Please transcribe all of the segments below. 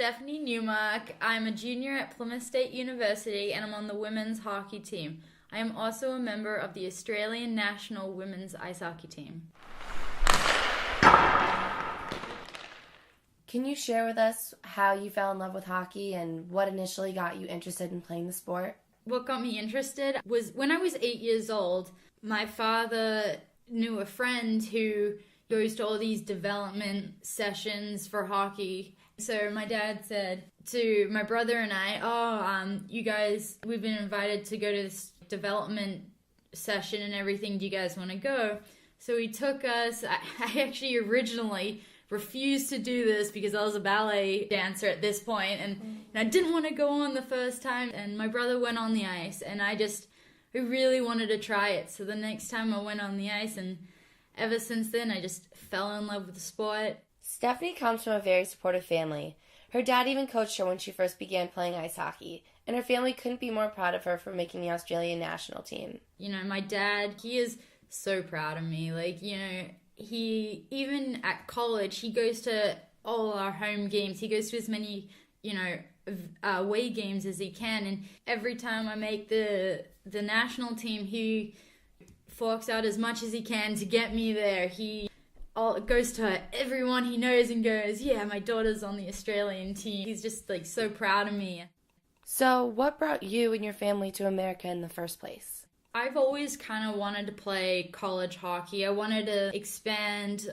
Stephanie Newmark. I'm a junior at Plymouth State University and I'm on the women's hockey team. I am also a member of the Australian national women's ice hockey team. Can you share with us how you fell in love with hockey and what initially got you interested in playing the sport? What got me interested was when I was 8 years old, my father knew a friend who goes to all these development sessions for hockey. So my dad said to my brother and I, you guys, we've been invited to go to this development session and everything. Do you guys want to go? So he took us. I actually originally refused to do this because I was a ballet dancer at this point, and I didn't want to go on the first time. And my brother went on the ice, and I really wanted to try it. So the next time I went on the ice, and ever since then, I just fell in love with the sport. Stephanie comes from a very supportive family. Her dad even coached her when she first began playing ice hockey, and her family couldn't be more proud of her for making the Australian national team. You know, my dad, he is so proud of me. Like, you know, he, even at college, he goes to all our home games. He goes to as many, you know, away games as he can. And every time I make the national team, he forks out as much as he can to get me there. He goes to everyone he knows and goes, yeah, my daughter's on the Australian team. He's just, like, so proud of me. So what brought you and your family to America in the first place? I've always kind of wanted to play college hockey. I wanted to expand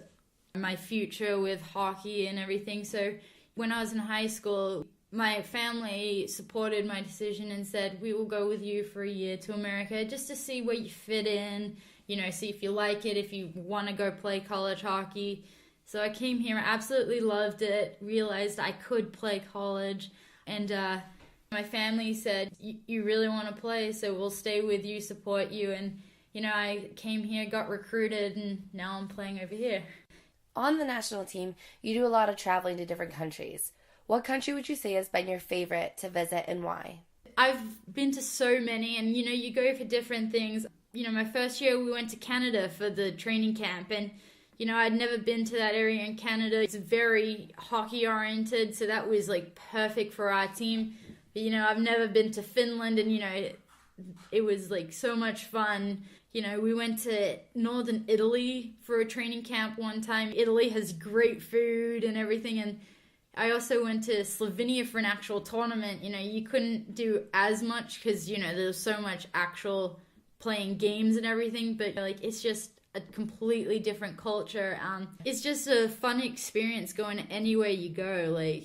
my future with hockey and everything. So when I was in high school, my family supported my decision and said, we will go with you for a year to America just to see where you fit in, you know, see if you like it, if you want to go play college hockey. So I came here, absolutely loved it, realized I could play college, and my family said, you really want to play, so we'll stay with you, support you. And, you know, I came here, got recruited, and now I'm playing over here. On the national team, you do a lot of traveling to different countries. What country would you say has been your favorite to visit and why? I've been to so many, and, you know, you go for different things. You know, my first year we went to Canada for the training camp, and, you know, I'd never been to that area in Canada. It's very hockey-oriented, so that was, like, perfect for our team. You know, I've never been to Finland, and, you know, it was, like, so much fun. You know, we went to northern Italy for a training camp one time. Italy has great food and everything, and I also went to Slovenia for an actual tournament. You know, you couldn't do as much because, you know, there's so much actual playing games and everything, but, like, it's just a completely different culture. It's just a fun experience going anywhere you go, like,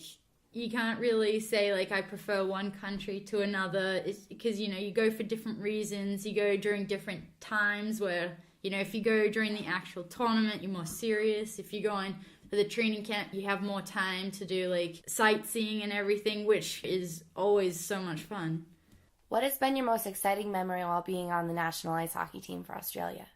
you can't really say, like, I prefer one country to another. It's because, you know, you go for different reasons. You go during different times where, you know, if you go during the actual tournament, you're more serious. If you're going for the training camp, you have more time to do, like, sightseeing and everything, which is always so much fun. What has been your most exciting memory while being on the national ice hockey team for Australia?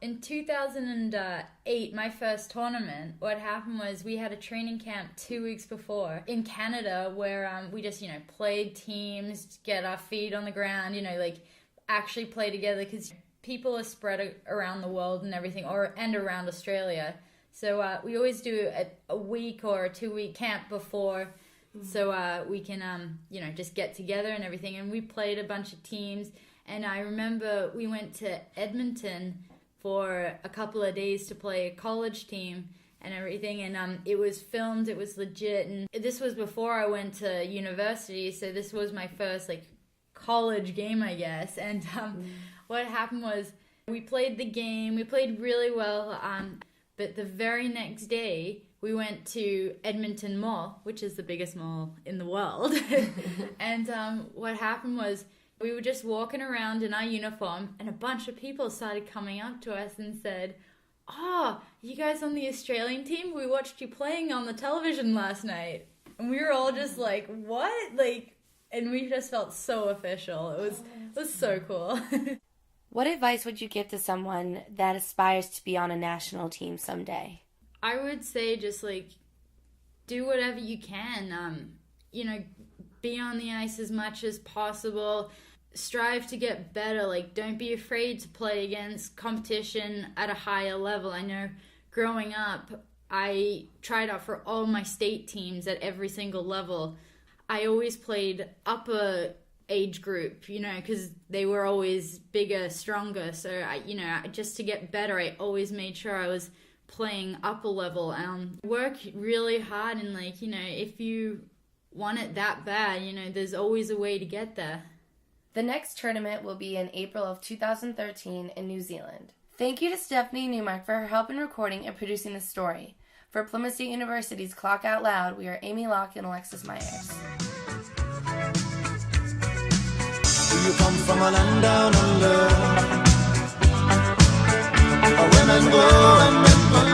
In 2008, my first tournament, what happened was we had a training camp 2 weeks before in Canada where we just, you know, played teams, get our feet on the ground, you know, like actually play together because people are spread around the world and everything, and around Australia. So we always do a week or a 2 week camp before so we can, you know, just get together and everything. And we played a bunch of teams. And I remember we went to Edmonton for a couple of days to play a college team and everything, and it was filmed, it was legit, and this was before I went to university, so this was my first, like, college game, I guess, and what happened was, we played the game, we played really well, but the very next day, we went to Edmonton Mall, which is the biggest mall in the world, and what happened was, we were just walking around in our uniform, and a bunch of people started coming up to us and said, "Oh, you guys on the Australian team? We watched you playing on the television last night." And we were all just like, "What?" Like, and we just felt so official. It was so cool. What advice would you give to someone that aspires to be on a national team someday? I would say just, like, do whatever you can. You know, be on the ice as much as possible. Strive to get better. Like, don't be afraid to play against competition at a higher level. I know growing up, I tried out for all my state teams at every single level. I always played upper age group, because they were always bigger, stronger. So just to get better, I always made sure I was playing upper level. Work really hard, and if you want it that bad, there's always a way to get there. The next tournament will be in April of 2013 in New Zealand. Thank you to Stephanie Newmark for her help in recording and producing this story. For Plymouth State University's Clock Out Loud, we are Amy Locke and Alexis Myers. Do you come from a land down under? Where women go and men go